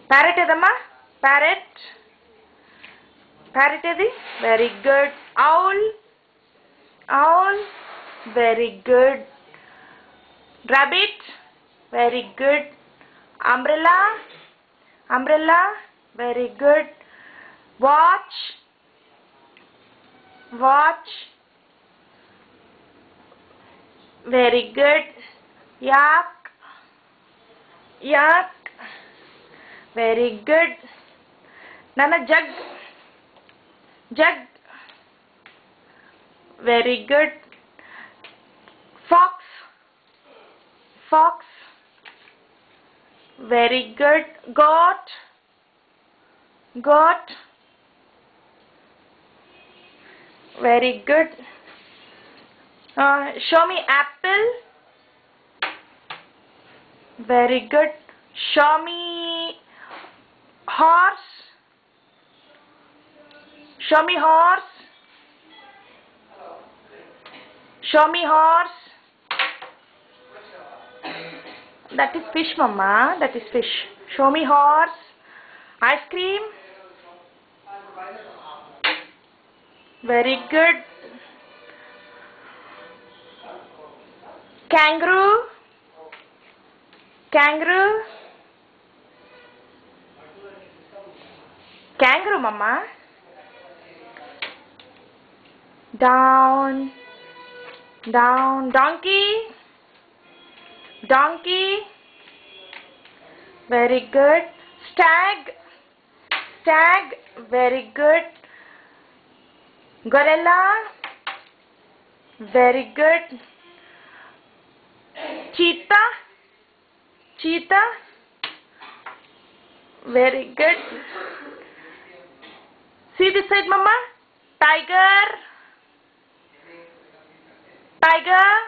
Parrot edamma? Parrot. Parrot edi? Very good. Owl. Owl. Very good. Rabbit. Very good. Umbrella. Umbrella. Very good. Watch. Watch. Very good. Yak. Yak. Very good. Nana jug. Jug. Very good. Fox. Fox. Very good. Goat. Goat. Very good. Show me apple. Very good. Show me horse. Show me horse. Show me horse. That is fish, Mama. That is fish. Show me horse. Ice cream. Very good. Kangaroo. Kangaroo. Kangaroo, Mama. Down. Down. Donkey. Donkey. Very good. Stag. Stag. Very good. Gorilla. Very good. Cheetah. Cheetah. Very good. See this side, Mama. Tiger. Tiger.